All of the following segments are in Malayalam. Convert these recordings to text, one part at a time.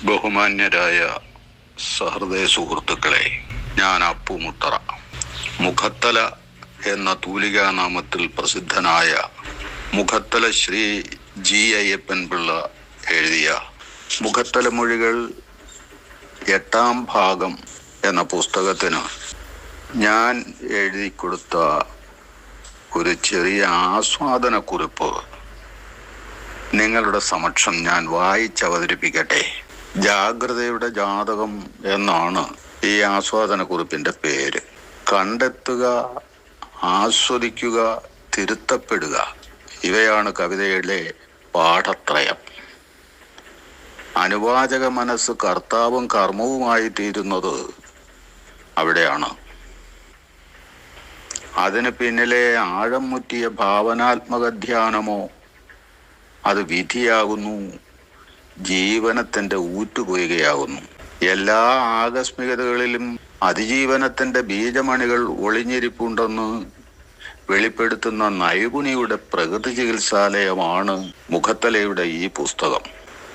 ബഹുമാന്യരായ സഹൃദയ സുഹൃത്തുക്കളെ, ഞാൻ അപ്പുമുത്തറ. മുഖത്തല എന്ന തൂലികാനാമത്തിൽ പ്രസിദ്ധനായ മുഖത്തല ശ്രീ ജി അയ്യപ്പൻ പിള്ള എഴുതിയ മുഖത്തല മൊഴികൾ 8-ാം ഭാഗം എന്ന പുസ്തകത്തിന് ഞാൻ എഴുതി കൊടുത്ത ഒരു ചെറിയ ആസ്വാദനക്കുറിപ്പ് നിങ്ങളുടെ സമക്ഷം ഞാൻ വായിച്ചവതരിപ്പിക്കട്ടെ. ജാഗ്രതയുടെ ജാതകം എന്നാണ് ഈ ആസ്വാദനക്കുറിപ്പിന്റെ പേര്. കണ്ടെത്തുക, ആസ്വദിക്കുക, തിരുത്തപ്പെടുക, ഇവയാണ് കവിതയിലെ പാഠത്രയം. അനുവാചക മനസ്സ് കർത്താവും കർമ്മവുമായി തീരുന്നത് അവിടെയാണ്. അതിന് പിന്നിലെ ആഴം മുറ്റിയ ഭാവനാത്മക ധ്യാനമോ അത് വിധിയാകുന്നു, ജീവനത്തിന്റെ ഊറ്റുപൊയ്കയാകുന്നു. എല്ലാ ആകസ്മികതകളിലും അതിജീവനത്തിന്റെ ബീജമണികൾ ഒളിഞ്ഞിരിപ്പുണ്ടെന്ന് വെളിപ്പെടുത്തുന്ന നൈപുണിയുടെ പ്രകൃതി ചികിത്സാലയമാണ് മുഖത്തലയുടെ ഈ പുസ്തകം.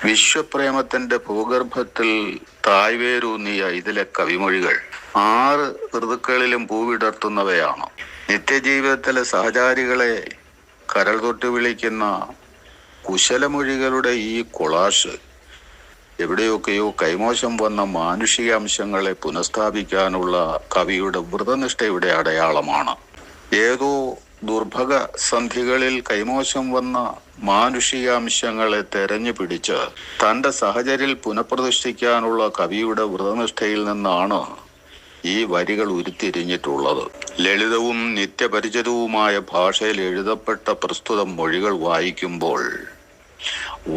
വിശ്വപ്രേമത്തിന്റെ ഭൂഗർഭത്തിൽ തായ്വേരൂന്നിയ ഇതിലെ കവിമൊഴികൾ 6 ഋതുക്കളിലും പൂവിടർത്തുന്നവയാണ്. നിത്യജീവിതത്തിലെ സഹചാരികളെ കരൾ തൊട്ട് വിളിക്കുന്ന കുശലമൊഴികളുടെ ഈ കൊളാഷ് എവിടെയൊക്കെയോ കൈമോശം വന്ന മാനുഷിക അംശങ്ങളെ പുനഃസ്ഥാപിക്കാനുള്ള കവിയുടെ വ്രതനിഷ്ഠയുടെ അടയാളമാണ്. ഏതോ ദുർഭഗ സന്ധികളിൽ കൈമോശം വന്ന മാനുഷികാംശങ്ങളെ തെരഞ്ഞു പിടിച്ച് തന്റെ സഹചര്യൽ പുനഃപ്രതിഷ്ഠിക്കാനുള്ള കവിയുടെ വ്രതനിഷ്ഠയിൽ നിന്നാണ് ഈ വരികൾ ഉരുത്തിരിഞ്ഞിട്ടുള്ളത്. ലളിതവും നിത്യപരിചിതവുമായ ഭാഷയിൽ എഴുതപ്പെട്ട പ്രസ്തുത മൊഴികൾ വായിക്കുമ്പോൾ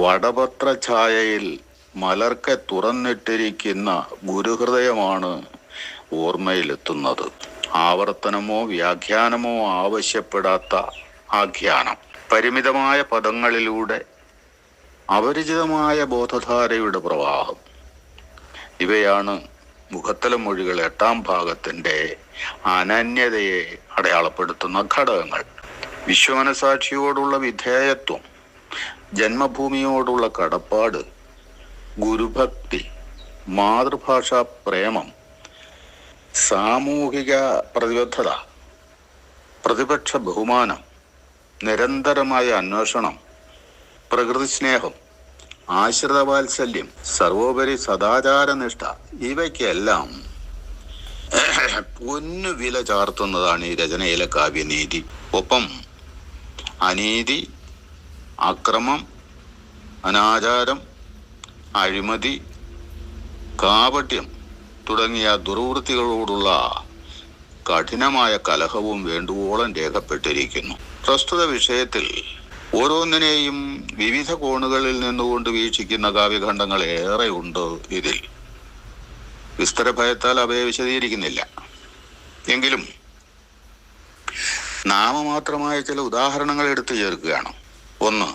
വടപത്ര ഛായയിൽ മലർക്കെ തുറന്നിട്ടിരിക്കുന്ന ഗുരുഹൃദയമാണ് ഓർമ്മയിലെത്തുന്നത്. ആവർത്തനമോ വ്യാഖ്യാനമോ ആവശ്യപ്പെടാത്ത ആഖ്യാനം, പരിമിതമായ പദങ്ങളിലൂടെ അപരിചിതമായ ബോധധാരയുടെ പ്രവാഹം, ഇവയാണ് മുഖത്തല മൊഴികൾ 8-ാം ഭാഗത്തിന്റെ അനന്യതയെ അടയാളപ്പെടുത്തുന്ന ഘടകങ്ങൾ. വിശ്വമനസാക്ഷിയോടുള്ള വിധേയത്വം, ജന്മഭൂമിയോടുള്ള കടപ്പാട്, ഗുരുഭക്തി, മാതൃഭാഷാ പ്രേമം, സാമൂഹിക പ്രതിബദ്ധത, പ്രതിപക്ഷ ബഹുമാനം, നിരന്തരമായ അന്വേഷണം, പ്രകൃതി സ്നേഹം, ആശ്രിത വാത്സല്യം, സർവോപരി സദാചാരനിഷ്ഠ, ഇവയ്ക്കെല്ലാം പൊന്നു വില ചാർത്തുന്നതാണ് ഈ രചനയിലെ കാവ്യനീതി. ഒപ്പം അനീതി, അക്രമം, അനാചാരം, അഴിമതി, കാപട്യം തുടങ്ങിയ ദുർവൃത്തികളോടുള്ള കഠിനമായ കലഹവും വേണ്ടുവോളം രേഖപ്പെട്ടിരിക്കുന്നു. പ്രസ്തുത വിഷയത്തിൽ ഓരോന്നിനെയും വിവിധ കോണുകളിൽ നിന്നുകൊണ്ട് വീക്ഷിക്കുന്ന കാവ്യഖണ്ഡങ്ങൾ ഏറെ ഉണ്ട്. ഇതിൽ വിസ്തര ഭയത്താൽ അവയെ വിശദീകരിക്കുന്നില്ല. എങ്കിലും നാമമാത്രമായ ചില ഉദാഹരണങ്ങൾ എടുത്തു ചേർക്കുകയാണ്. 1.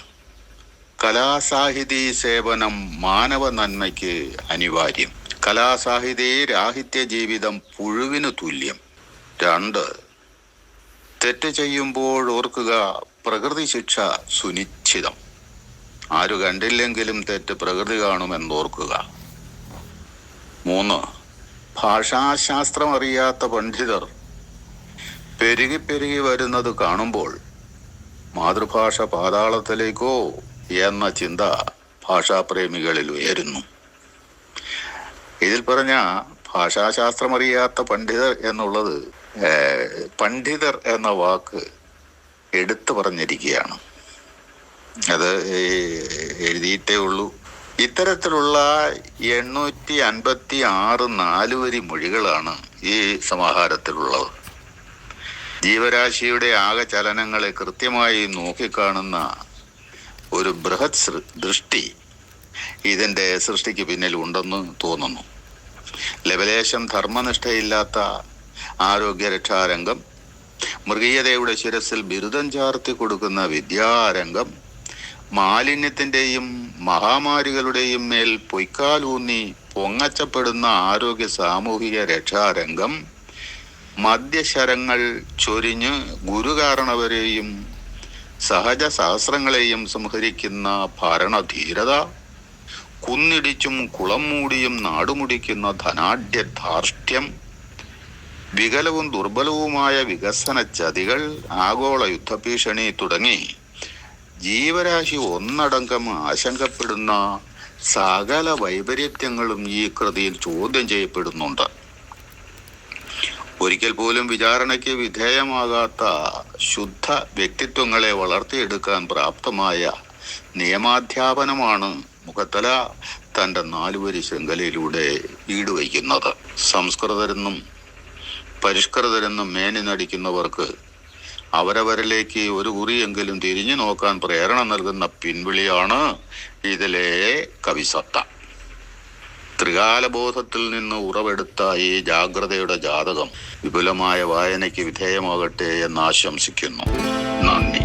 കലാസാഹിതി സേവനം മാനവ നന്മയ്ക്ക് അനിവാര്യം. കലാസാഹിതി രാഹിത്യ ജീവിതം പുഴുവിന് തുല്യം. 2. തെറ്റ് ചെയ്യുമ്പോൾ ഓർക്കുക, പ്രകൃതി ശിക്ഷ സുനിശ്ചിതം. ആരു കണ്ടില്ലെങ്കിലും തെറ്റ് പ്രകൃതി കാണുമെന്നോർക്കുക. 3. ഭാഷാശാസ്ത്രം അറിയാത്ത പണ്ഡിതർ പെരുകി പെരുകി വരുന്നത് കാണുമ്പോൾ മാതൃഭാഷ പാതാളത്തിലേക്കോ എന്ന ചിന്ത ഭാഷാപ്രേമികളിൽ ഉയരുന്നു. ഇതിൽ പറഞ്ഞ ഭാഷാശാസ്ത്രമറിയാത്ത പണ്ഡിതർ എന്നുള്ളത് പണ്ഡിതർ എന്ന വാക്ക് എടുത്തു പറഞ്ഞിരിക്കുകയാണ്. അത് എഴുതിയിട്ടേ ഉള്ളൂ. ഇത്തരത്തിലുള്ള 856 4 മൊഴികളാണ് ഈ സമാഹാരത്തിലുള്ളത്. ജീവരാശിയുടെ ആകെ ചലനങ്ങളെ കൃത്യമായി നോക്കിക്കാണുന്ന ഒരു ബൃഹത് ദൃഷ്ടി ഇതിന്റെ സൃഷ്ടിക്ക് പിന്നിൽ ഉണ്ടെന്ന് തോന്നുന്നു. ലവലേശം ധർമ്മനിഷ്ഠയില്ലാത്ത ആരോഗ്യരക്ഷാരംഗം, മൃഗീയതയുടെ ശിരസിൽ ബിരുദം ചാർത്തി കൊടുക്കുന്ന വിദ്യാരംഗം, മാലിന്യത്തിന്റെയും മഹാമാരികളുടെയും മേൽ പൊയ്ക്കാലൂന്നി പൊങ്ങച്ചപ്പെടുന്ന ആരോഗ്യ സാമൂഹിക രക്ഷാരംഗം, മദ്യശരങ്ങൾ ചൊരിഞ്ഞ് ഗുരുകാരണവരെയും സഹജ സഹസ്രങ്ങളെയും സംഹരിക്കുന്ന ഭരണധീരത, കുന്നിടിച്ചും കുളം മൂടിയും നാടുമുടിക്കുന്ന ധനാഢ്യ ധാർഷ്ട്യം, വികലവും ദുർബലവുമായ വികസന ചതികൾ, ആഗോള യുദ്ധഭീഷണി തുടങ്ങി ജീവരാശി ഒന്നടങ്കം ആശങ്കപ്പെടുന്ന സകല വൈപരീത്യങ്ങളും ഈ കൃതിയിൽ ചോദ്യം ചെയ്യപ്പെടുന്നുണ്ട്. ഒരിക്കൽ പോലും വിചാരണയ്ക്ക് വിധേയമാകാത്ത ശുദ്ധ വ്യക്തിത്വങ്ങളെ വളർത്തിയെടുക്കാൻ പ്രാപ്തമായ നിയമാധ്യാപനമാണ് മുഖത്തല തൻ്റെ 4 വരി ശൃംഖലയിലൂടെ ഈടുവയ്ക്കുന്നത്. സംസ്കൃതരെന്നും പരിഷ്കൃതരെന്നും മേനി നടിക്കുന്നവർക്ക് അവരവരിലേക്ക് ഒരു കുറിയെങ്കിലും തിരിഞ്ഞു നോക്കാൻ പ്രേരണ നൽകുന്ന പിൻവിളിയാണ് ഇതിലെ കവിസത്ത. ത്രികാലബോധത്തിൽ നിന്ന് ഉറവെടുത്ത ഈ ജാഗ്രതയുടെ ജാതകം വിപുലമായ വായനയ്ക്ക് വിധേയമാകട്ടെ എന്ന് ആശംസിക്കുന്നു. നന്ദി.